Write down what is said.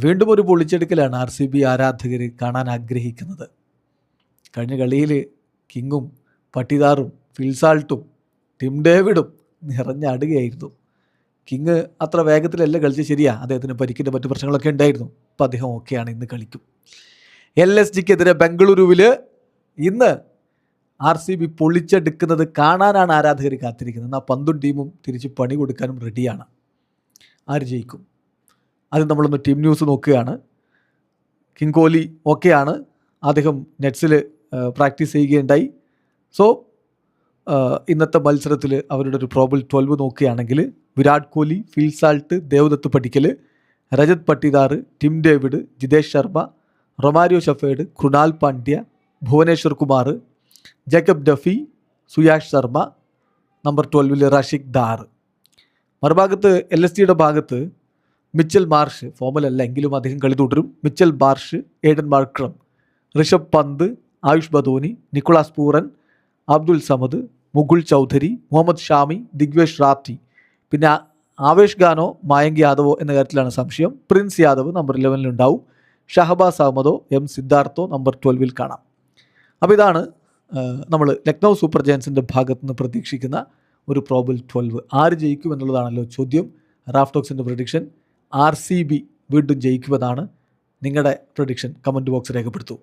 വീണ്ടും ഒരു പൊളിച്ചെടുക്കലാണ് RCB ആരാധകർ കാണാൻ ആഗ്രഹിക്കുന്നത്. കഴിഞ്ഞ കളിയിൽ കിങ്ങും പട്ടിദാറും ഫിൽസാൾട്ടും ടിം ഡേവിഡും നിറഞ്ഞാടുകയായിരുന്നു. കിങ് അത്ര വേഗത്തിലല്ല കളിച്ച്, ശരിയാ, അദ്ദേഹത്തിന് പരിക്കിൻ്റെ മറ്റു പ്രശ്നങ്ങളൊക്കെ ഉണ്ടായിരുന്നു. അപ്പോൾ അദ്ദേഹം ഓക്കെയാണ്, ഇന്ന് കളിക്കും. LSGക്കെതിരെ ബംഗളൂരുവിൽ ഇന്ന് RCB പൊളിച്ചെടുക്കുന്നത് കാണാനാണ് ആരാധകർ കാത്തിരിക്കുന്നത്. എന്നാൽ പന്തും ടീമും തിരിച്ച് പണി കൊടുക്കാനും റെഡിയാണ്. ആര് ജയിക്കും? അത് നമ്മളൊന്ന് ടീം ന്യൂസ് നോക്കുകയാണ്. കിങ് കോഹ്ലി ഓക്കെയാണ്, അദ്ദേഹം നെറ്റ്സിൽ പ്രാക്ടീസ് ചെയ്യുകയുണ്ടായി. സോ ഇന്നത്തെ മത്സരത്തിൽ അവരുടെ ഒരു പ്രോബിൾ 12 നോക്കുകയാണെങ്കിൽ Virat Kohli, Phil Salt, Devdutt Padikkal, Rajat Patidar, Tim David, Jitesh Sharma, Romario Shepherd, Krunal Pandya, Bhuvneshwar Kumar, Jacob Duffy, Suyash Sharma, number 12 Rasikh Dar. മറുഭാഗത്ത് LSGയുടെ ഭാഗത്ത് മിച്ചൽ മാർഷ്, ഫോമിലല്ല എങ്കിലും അദ്ദേഹം കളി തുടരും. Mitchell Marsh, Aiden Markram, Rishabh Pant, Ayush Badoni, Nicholas Pooran, Abdul Samad, Mukul Choudhary, Mohammed Shami, Digvesh Rathi, പിന്നെ ആവേശ് ഖാനോ മായങ്ക് യാദവോ എന്ന കാര്യത്തിലാണ് സംശയം. പ്രിൻസ് യാദവ് നമ്പർ 11 ഉണ്ടാവും. ഷഹബാസ് അഹമ്മദോ M സിദ്ധാർത്ഥോ നമ്പർ 12 കാണാം. അപ്പോൾ ഇതാണ് നമ്മൾ ലക്നൗ സൂപ്പർ ജയൻസിൻ്റെ ഭാഗത്തു നിന്ന് പ്രതീക്ഷിക്കുന്ന ഒരു പ്രോബിൾ 12. ആര് ജയിക്കും എന്നുള്ളതാണല്ലോ ചോദ്യം. റാഫ്റ്റോക്സിൻ്റെ പ്രഡിക്ഷൻ RCB വീണ്ടും ജയിക്കുമെന്നാണ്. നിങ്ങളുടെ പ്രഡിക്ഷൻ കമൻറ്റ് ബോക്സ് രേഖപ്പെടുത്തൂ.